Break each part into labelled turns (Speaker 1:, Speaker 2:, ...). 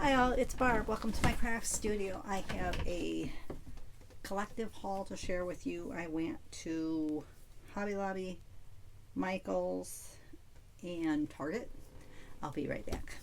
Speaker 1: Hi all, it's Barb. Welcome to my craft studio. I have a collective haul to share with you. I went to Hobby Lobby, Michael's, and Target. I'll be right back.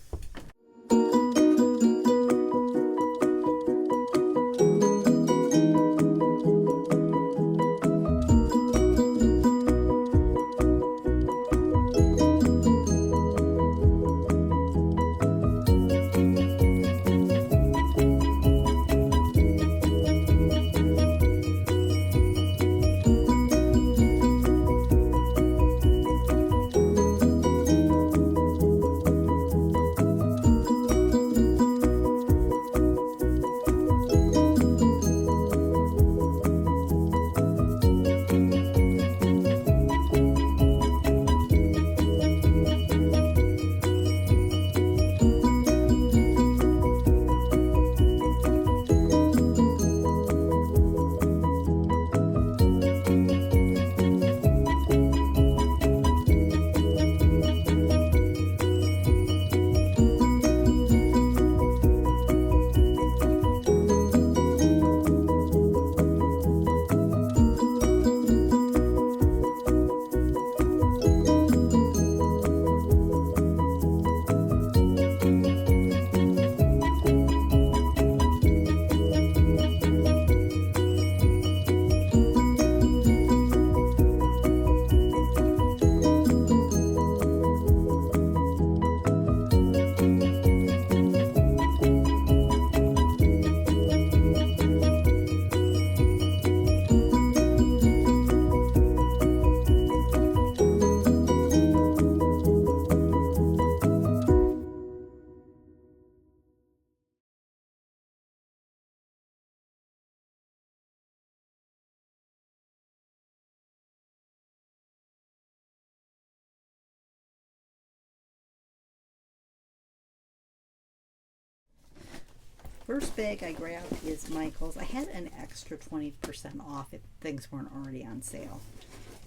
Speaker 1: First bag I grabbed is Michael's. I had an extra 20% off if things weren't already on sale.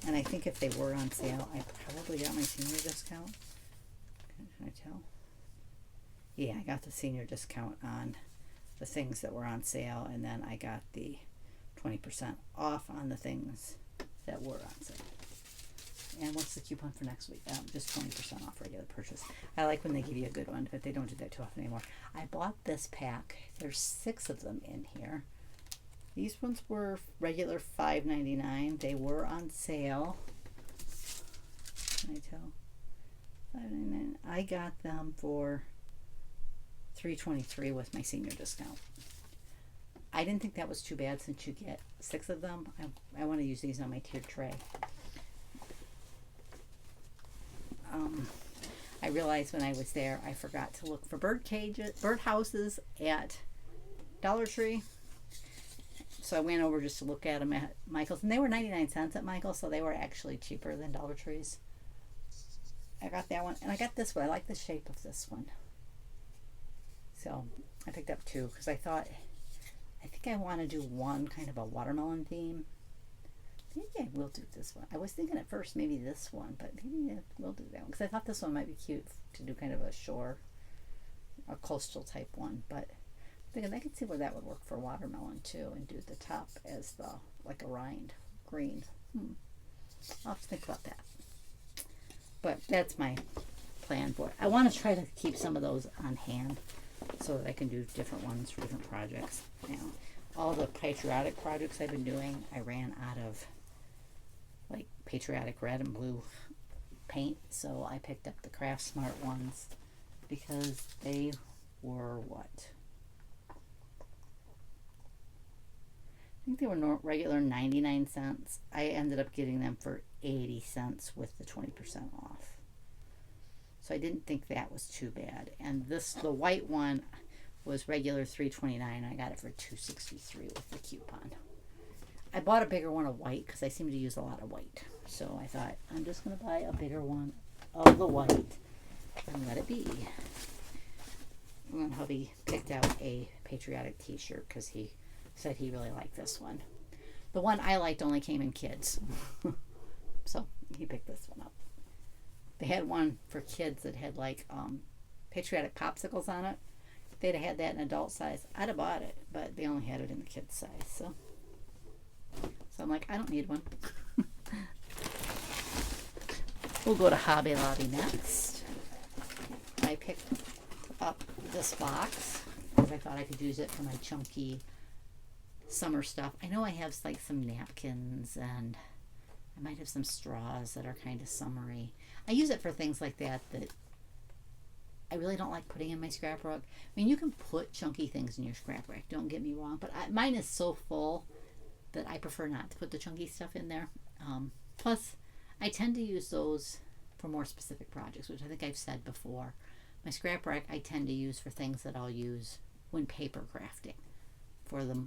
Speaker 1: And I think if they were on sale, I probably got my senior discount. Can I tell? Yeah, I got the senior discount on the things that were on sale, and then I got the 20% off on the things that were on sale. And what's the coupon for next week? Just 20% off regular purchase. I like when they give you a good one, but they don't do that too often anymore. I bought this pack. There's 6 of them in here. These ones were regular $5.99. They were on sale. Can I tell? $5.99. I got them for $3.23 with my senior discount. I didn't think that was too bad since you get 6 of them. I want to use these on my tiered tray. I realized when I was there, I forgot to look for bird houses at Dollar Tree. So I went over just to look at them at Michael's, and they were 99 cents at Michael's, so they were actually cheaper than Dollar Tree's. I got that one, and I got this one. I like the shape of this one. So I picked up 2 because I think I want to do one kind of a watermelon theme. Maybe I will do this one. I was thinking at first maybe this one, but maybe I will do that one because I thought this one might be cute to do kind of a coastal type one. But I'm thinking I could see where that would work for watermelon too, and do the top as like a rind green. I'll have to think about that. But that's my plan for it. I want to try to keep some of those on hand so that I can do different ones for different projects. All the patriotic projects I've been doing, I ran out of like patriotic red and blue paint, so I picked up the Craft Smart ones because they were what? I think they were regular 99 cents. I ended up getting them for 80 cents with the 20% off. So I didn't think that was too bad. And the white one was regular $3.29. I got it for $2.63 with the coupon. I bought a bigger one of white because I seem to use a lot of white. So I thought, I'm just going to buy a bigger one of the white and let it be. And then hubby picked out a patriotic t-shirt because he said he really liked this one. The one I liked only came in kids. So he picked this one up. They had one for kids that had like patriotic popsicles on it. they'd have had that in adult size, I'd have bought it, but they only had it in the kids size. So I'm like, I don't need one. We'll go to Hobby Lobby next. I picked up this box because I thought I could use it for my chunky summer stuff. I know I have like some napkins and I might have some straws that are kind of summery. I use it for things like that I really don't like putting in my scrap rack. I mean, you can put chunky things in your scrap rack, don't get me wrong, but mine is so full that I prefer not to put the chunky stuff in there. Plus, I tend to use those for more specific projects, which I think I've said before. My scrap rack I tend to use for things that I'll use when paper crafting. For the,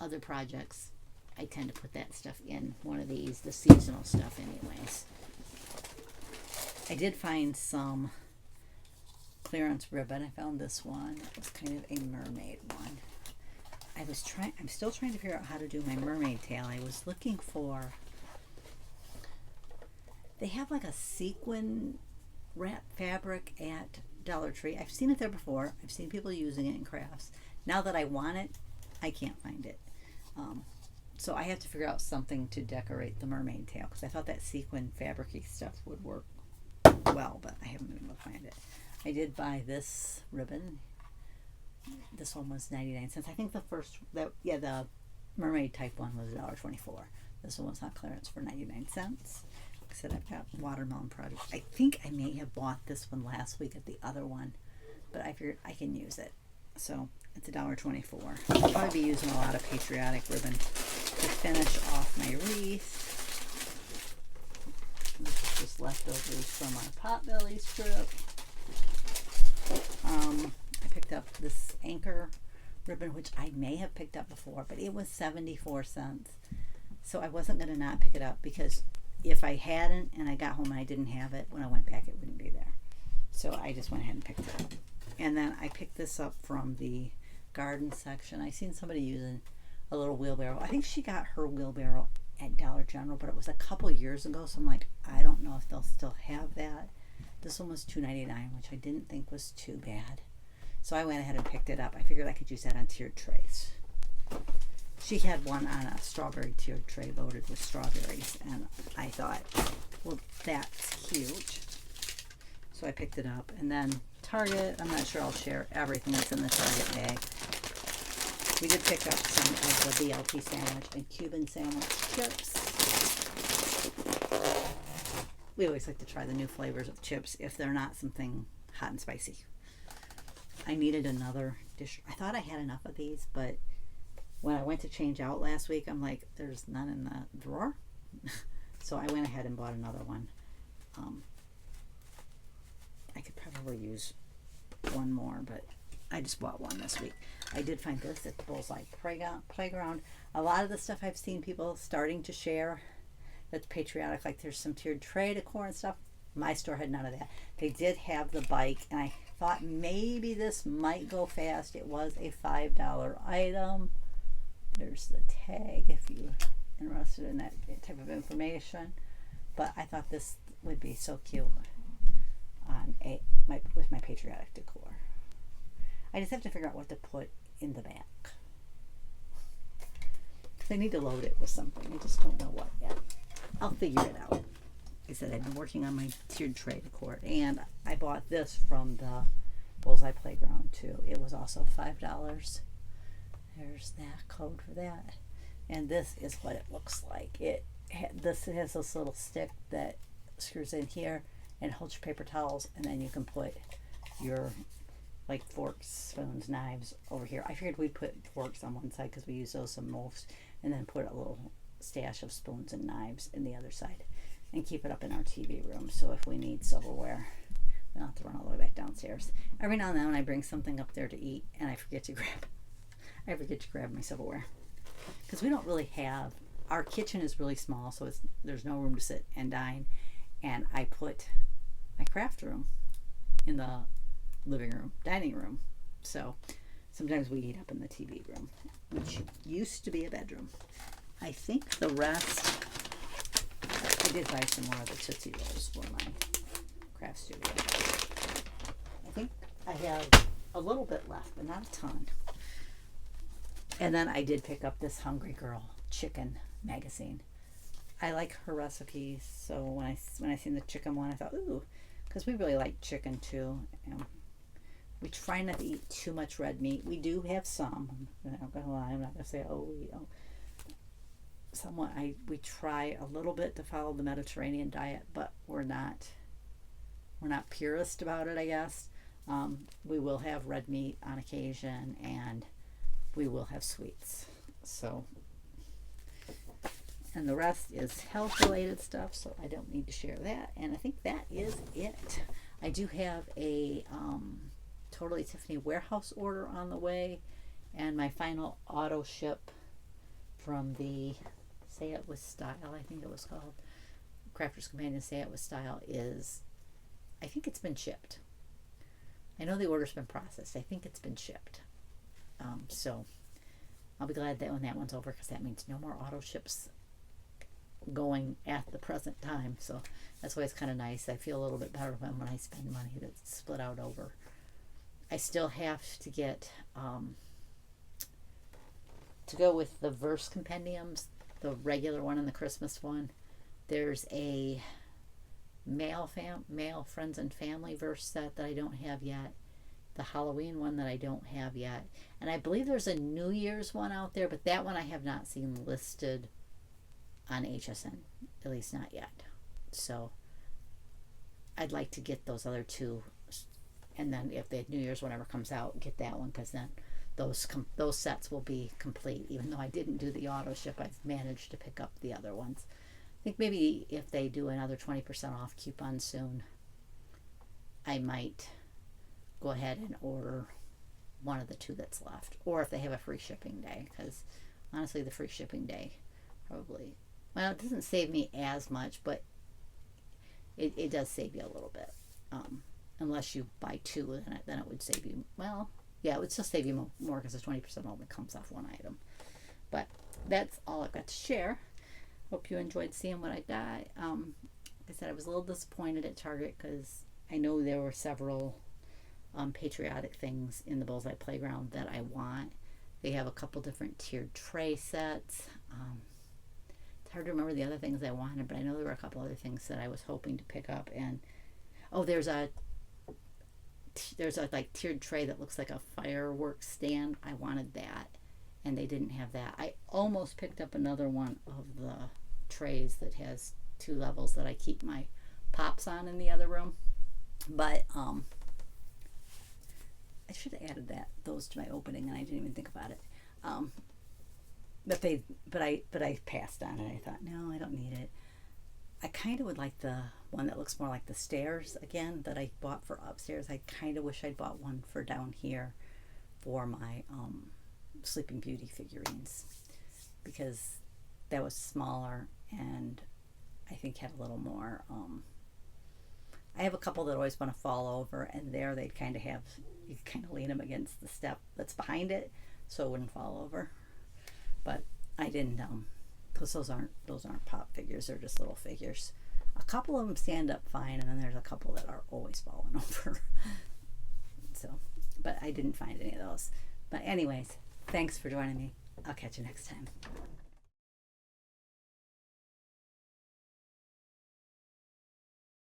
Speaker 1: other projects, I tend to put that stuff in one of these, the seasonal stuff anyways. I did find some clearance ribbon. I found this one. It was kind of a mermaid one. I'm still trying to figure out how to do my mermaid tail. I was looking for, they have like a sequin wrap fabric at Dollar Tree. I've seen it there before. I've seen people using it in crafts. Now that I want it, I can't find it. So I have to figure out something to decorate the mermaid tail because I thought that sequin fabric-y stuff would work well, but I haven't been able to find it. I did buy this ribbon. This one was 99 cents. I think the mermaid type one was $1.24. This one was on clearance for 99 cents. Like I said, I've got watermelon project. I think I may have bought this one last week at the other one, but I figured I can use it. So it's $1.24. I'll probably be using a lot of patriotic ribbon to finish off my wreath. This is just leftovers from our Potbelly strip. I picked up this anchor ribbon, which I may have picked up before, but it was 74 cents. So I wasn't going to not pick it up because if I hadn't and I got home and I didn't have it, when I went back it wouldn't be there. So I just went ahead and picked it up. And then I picked this up from the garden section. I seen somebody using a little wheelbarrow. I think she got her wheelbarrow at Dollar General, but it was a couple years ago, so I'm like, I don't know if they'll still have that. This one was $2.99, which I didn't think was too bad. So I went ahead and picked it up. I figured I could use that on tiered trays. She had one on a strawberry tiered tray loaded with strawberries, and I thought, well, that's cute. So I picked it up. And then Target, I'm not sure I'll share everything that's in the Target bag. We did pick up some of the BLT sandwich and Cuban sandwich chips. We always like to try the new flavors of chips if they're not something hot and spicy. I needed another dish. I thought I had enough of these, but when I went to change out last week, I'm like, there's none in the drawer. So I went ahead and bought another one. I could probably use one more, but I just bought one this week. I did find this at the Bullseye Playground. A lot of the stuff I've seen people starting to share that's patriotic, like there's some tiered tray decor and stuff. My store had none of that. They did have the bike, and I thought maybe this might go fast. It was a $5 item. There's the tag if you're interested in that type of information. But I thought this would be so cute on with my patriotic decor. I just have to figure out what to put in the back. Because I need to load it with something. I just don't know what yet. I'll figure it out. Like I said, I've been working on my tiered tray decor, and I bought this from the Bullseye Playground too. It was also $5. There's that code for that. And this is what it looks like. This has this little stick that screws in here and holds your paper towels, and then you can put your like forks, spoons, knives over here. I figured we'd put forks on one side because we use those the most, and then put a little stash of spoons and knives in the other side and keep it up in our TV room. So if we need silverware, we don't have to run all the way back downstairs. Every now and then when I bring something up there to eat and I forget to grab my silverware. Because we don't really have, our kitchen is really small, so there's no room to sit and dine. And I put my craft room in the living room, dining room. So sometimes we eat up in the TV room, which used to be a bedroom. I think the rest, I did buy some more of the Tootsie Rolls for my craft studio. I think I have a little bit left, but not a ton. And then I did pick up this Hungry Girl chicken magazine. I like her recipes, so when I seen the chicken one, I thought, ooh, because we really like chicken too. We try not to eat too much red meat. We do have some. I'm not gonna lie. I'm not gonna say, oh, we don't. Somewhat, we try a little bit to follow the Mediterranean diet, but we're not purist about it, I guess. We will have red meat on occasion, and we will have sweets. So, and the rest is health related stuff, so I don't need to share that. And I think that is it. I do have a Totally Tiffany warehouse order on the way, and my final auto ship from the Say It With Style, I think it was called, Crafter's Companion Say It With Style, is, I think it's been shipped. I know the order's been processed. I think it's been shipped. So I'll be glad that when that one's over, because that means no more auto ships going at the present time. So that's why it's kind of nice. I feel a little bit better when I spend money that's split out over. I still have to get to go with the verse compendiums, the regular one and the Christmas one. There's a male friends and family verse set that I don't have yet, the Halloween one that I don't have yet, and I believe there's a New Year's one out there, but that one I have not seen listed on HSN, at least not yet. So I'd like to get those other two, and then if the New Year's one ever comes out, get that one, because then those sets will be complete. Even though I didn't do the auto ship, I've managed to pick up the other ones. I think maybe if they do another 20% off coupon soon, I might go ahead and order one of the two that's left, or if they have a free shipping day, because honestly the free shipping day probably, well, it doesn't save me as much, but it does save you a little bit, unless you buy two, then it would save you, well, yeah, it would still save you more, because the 20% only comes off one item. But that's all I've got to share. Hope you enjoyed seeing what I got. Like I said, I was a little disappointed at Target, because I know there were several patriotic things in the Bullseye Playground that I want. They have a couple different tiered tray sets. It's hard to remember the other things I wanted, but I know there were a couple other things that I was hoping to pick up. And oh, there's a like tiered tray that looks like a fireworks stand. I wanted that, and they didn't have that. I almost picked up another one of the trays that has 2 levels that I keep my pops on in the other room, but I should have added those to my opening, and I didn't even think about it. But I passed on it. I thought, no, I don't need it. I kind of would like the one that looks more like the stairs again that I bought for upstairs. I kind of wish I'd bought one for down here for my Sleeping Beauty figurines, because that was smaller and I think had a little more. I have a couple that always want to fall over, and there they'd kind of have, you kind of lean them against the step that's behind it so it wouldn't fall over. But I didn't, because those aren't pop figures, they're just little figures. A couple of them stand up fine, and then there's a couple that are always falling over. So, but I didn't find any of those. But anyways, thanks for joining me. I'll catch you next time.